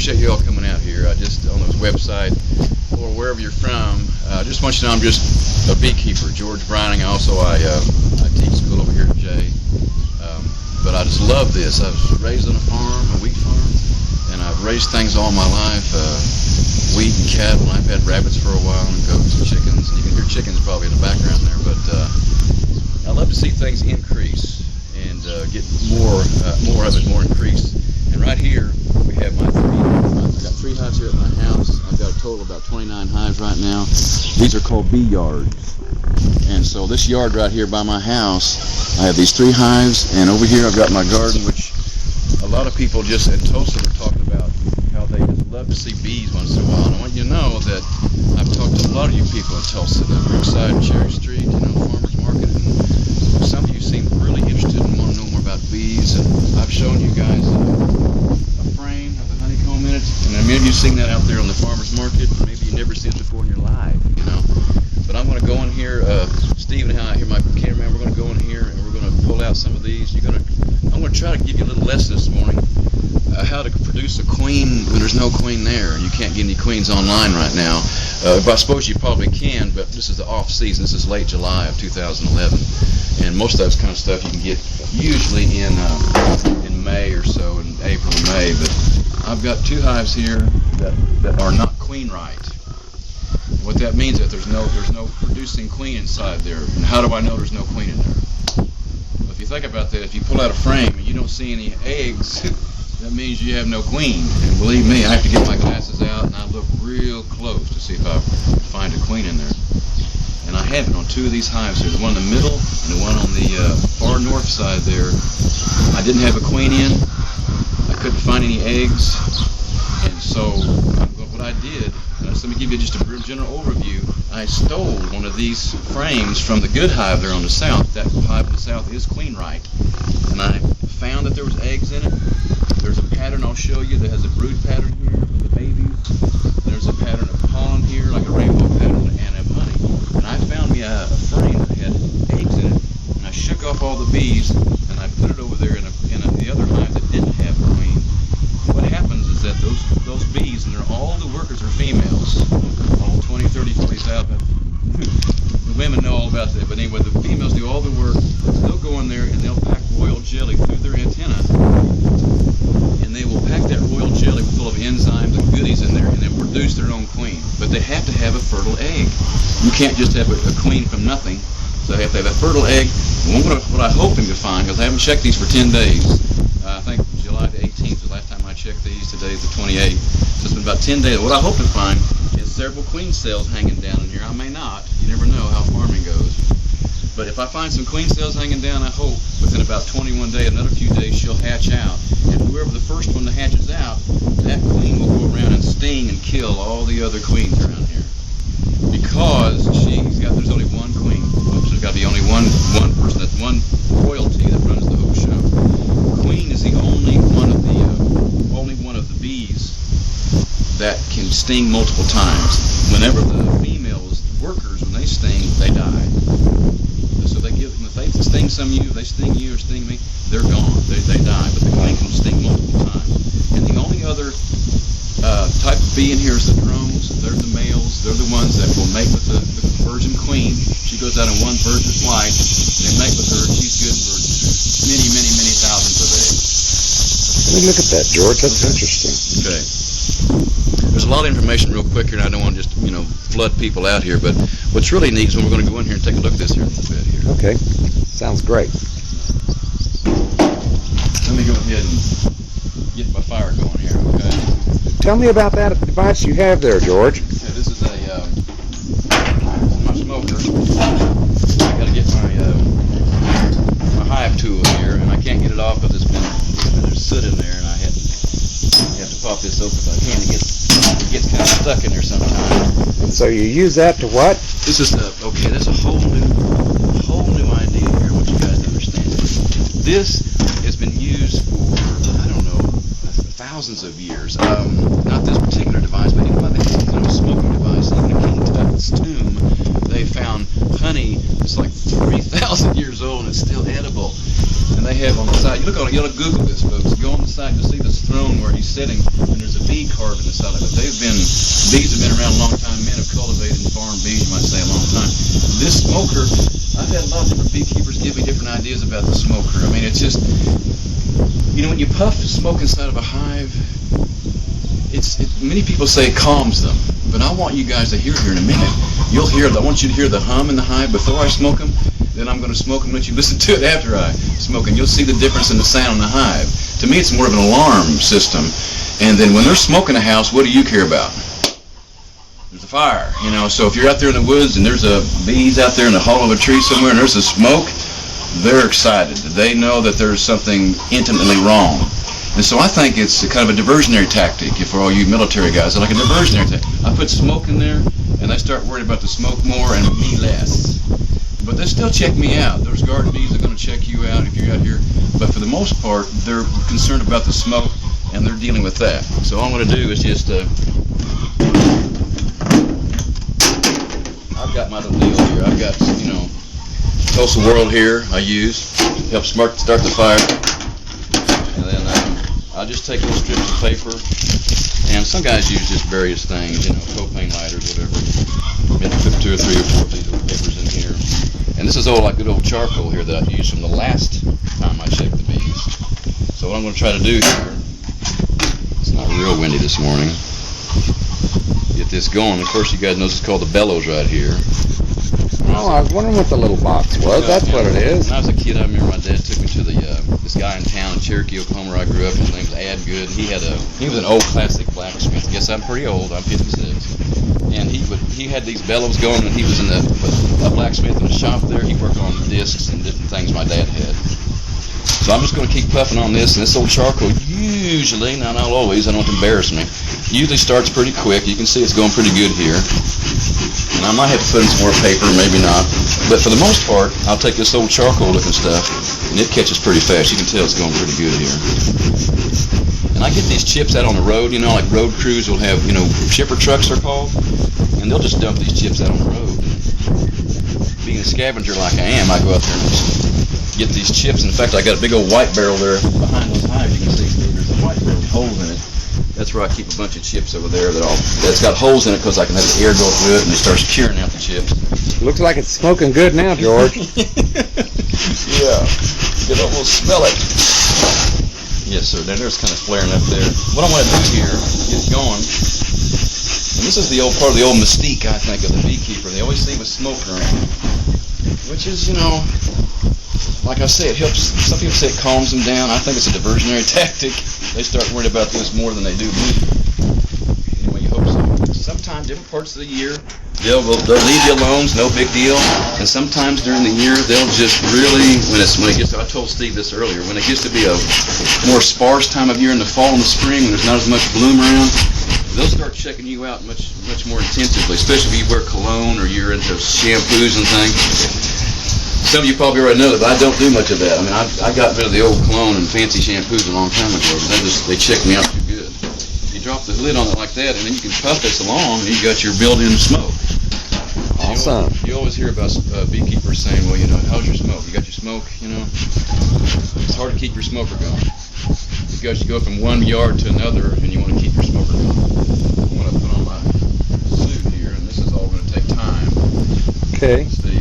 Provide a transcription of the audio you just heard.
appreciate you all coming out here. I just, on this website, or wherever you're from, I just want you to know I'm just a beekeeper, George Brining. Also, I teach school over here at Jay. But I just love this. I was raised on a farm, a wheat farm, and I've raised things all my life, wheat and cattle. I've had rabbits for a while, and goats and chickens. You can hear chickens probably in the background there, but I love to see things increase and get more of it, more increase. And right here, we have my I've got 3 hives here at my house. I've got a total of about 29 hives right now. These are called bee yards. And so this yard right here by my house, I have these 3 hives, and over here I've got my garden, which a lot of people just in Tulsa were talking about how they just love to see bees once in a while. And I want you to know that I've talked to a lot of you people in Tulsa, the Brookside and Cherry Street, Farmers Market, and some of you seem really interested and want to know more about bees. And I've shown you guys a frame of the honeycomb in it, and many of you have seen that out there on the Farmers Market. Maybe you've never seen it before in your life, But I'm going to go in here, Steve and I, here, my cameraman, we're going to go in here and we're going to pull out some of these. I'm going to try to give you a little lesson this morning, how to produce a queen when there's no queen there. You can't get any queens online right now. But I suppose you probably can, but this is the off season. This is late July of 2011. And most of that kind of stuff you can get usually in May or so, in April and May. But I've got 2 hives here that are not queen right. What that means is that there's no producing queen inside there. And how do I know there's no queen in there? Well, if you think about that, if you pull out a frame and you don't see any eggs, that means you have no queen. And believe me, I have to get my glasses out and I look real close to see if I find a queen in there. And I have it on 2 of these hives here, the one in the middle and the one on the far north side there. I didn't have a queen in. I couldn't find any eggs. And so what I did, let me give you just a general overview. I stole one of these frames from the good hive there on the south. That hive on the south is queen right. And I found that there was eggs in it. There's a pattern I'll show you that has a brood pattern here for the babies. There's a pattern of pollen here, like a rainbow pattern, and of honey. And I found me a frame that had eggs in it. And I shook off all the bees, and I put it over there in the other hive that didn't have a queen. What happens is that those bees, and all the workers are females, all 20, 30, 40,000. The women know all about that, but anyway, the females do all the work. They'll go in there and they'll pack royal jelly through their antenna, and they will pack that royal jelly full of enzymes and goodies in there, and then produce their own queen. But they have to have a fertile egg. You can't just have a queen from nothing. So they have to have a fertile egg. And what I'm hoping to find, because I haven't checked these for 10 days, I think July the 18th was the last time I checked these. Today is the 28th. So it's been about 10 days. What I hope to find is several queen cells hanging down in here. I may not. You never know how farming goes. But if I find some queen cells hanging down, I hope within about 21 days, another few days, she'll hatch out. And whoever the first one that hatches out, that queen will go around and sting and kill all the other queens around here. Because there's only one queen. There's got to be only one person, that's one royalty that runs the whole show. Queen is the only one of the bees that can sting multiple times. Whenever the females, the workers, when they sting, they die. So if they sting some of you, if they sting you or sting me, they're gone. They die. But the queen can sting multiple times. And the only other type of bee in here is the drones. They're the males. They're the ones that will mate with the virgin queen. She goes out on one virgin flight. They mate with her. She's good for many, many, many thousands of eggs. Let me look at that, George. That's interesting. Okay. There's a lot of information real quick here, and I don't want to just, flood people out here, but what's really neat is when we're going to go in here and take a look at this here a little bit here. Okay. Sounds great. Let me go ahead and get my fire going here, okay? Tell me about that device you have there, George. Okay, this is my smoker. I got to get my hive tool here, and I can't get it off because there's soot in there, and I have to pop this open if I can. It gets kind of stuck in there sometimes. And so you use that to what? This is okay. That's a whole new idea here. I want you guys to understand. This has been used for thousands of years. Not this particular device, but even by the smoking device. Even in King Tut's tomb, they found honey It's like 3,000 years old and it's still edible. And they have on the side, you gotta Google this, folks. Go on the side, you'll see this throne where he's sitting, and there's a bee carved in the side of it. Bees have been around a long time. Men have cultivated and farmed bees, you might say, a long time. This smoker, I've had a lot of different beekeepers give me different ideas about the smoker. I mean, it's just, when you puff smoke inside of a hive, many people say it calms them, but I want you guys to hear here in a minute. I want you to hear the hum in the hive before I smoke them. Then I'm going to smoke them and let you listen to it after I smoke them. You'll see the difference in the sound in the hive. To me, it's more of an alarm system. And then when they're smoking a house, what do you care about? There's a fire, So if you're out there in the woods and there's bees out there in the hollow of a tree somewhere and there's a smoke, they're excited. They know that there's something intimately wrong. And so I think it's kind of a diversionary tactic. For all you military guys, I like a diversionary tactic. I put smoke in there, and they start worrying about the smoke more and me less. But they still check me out. Those garden bees are going to check you out if you're out here. But for the most part, they're concerned about the smoke, and they're dealing with that. So all I'm going to do is just, I've got my little deal here. I've got, Tulsa World here I use. Helps start the fire. And then I'll just take little strips of paper. And some guys use just various things, propane lighters, whatever. Maybe put 2 or 3 or 4 of these little papers in here. And this is like good old charcoal here that I used from the last time I checked the bees. So what I'm going to try to do here, it's not real windy this morning, get this going. Of course, you guys know this is called the bellows right here. Oh, I was wondering what the little box was. That's what it is. When I was a kid, I remember my dad took me to this guy in town in Cherokee, Oklahoma, where I grew up. His name was Ad Good. He was an old classic blacksmith. I guess I'm pretty old. I'm 56. And he had these bellows going, and he was in a blacksmith in a shop there. He worked on discs and different things my dad had. So I'm just going to keep puffing on this, and this old charcoal usually, not always, I don't want to embarrass me, usually starts pretty quick. You can see it's going pretty good here. And I might have to put in some more paper, maybe not. But for the most part, I'll take this old charcoal looking stuff, and it catches pretty fast. You can tell it's going pretty good here. And I get these chips out on the road, like road crews will have, shipper trucks they're called, and they'll just dump these chips out on the road. Being a scavenger like I am, I go out there and get these chips. In fact, I got a big old white barrel there behind those hives. You can see there's a white barrel with holes in it. That's where I keep a bunch of chips over there that's got holes in it because I can have the air go through it and it starts curing out the chips. Looks like it's smoking good now, George. Yeah, you can almost smell it. Yes, sir. There's kind of flaring up there. What I want to do here, get it going, and this is the old part of the old mystique, I think, of the beekeeper. They always see with smoke around, which is, like I say, it helps. Some people say it calms them down. I think it's a diversionary tactic. They start worrying about this more than they do me. Anyway, you hope so. Sometimes, different parts of the year, they'll leave you alone, it's no big deal. And sometimes during the year, they'll just really, when it gets to, I told Steve this earlier, when it gets to be a more sparse time of year in the fall and the spring, when there's not as much bloom around, they'll start checking you out much more intensively, especially if you wear cologne or you're into shampoos and things. Some of you probably already know that, but I don't do much of that. I mean, I got rid of the old cologne and fancy shampoos a long time ago, but they check me out too good. You drop the lid on it like that, and then you can puff this along, and you got your built-in smoke. Awesome. You always hear about beekeepers saying, well, how's your smoke? You got your smoke, It's hard to keep your smoker going. Because you go from one yard to another, and you want to keep your smoker going. I'm going to put on my suit here, and this is all going to take time. Okay. Steve.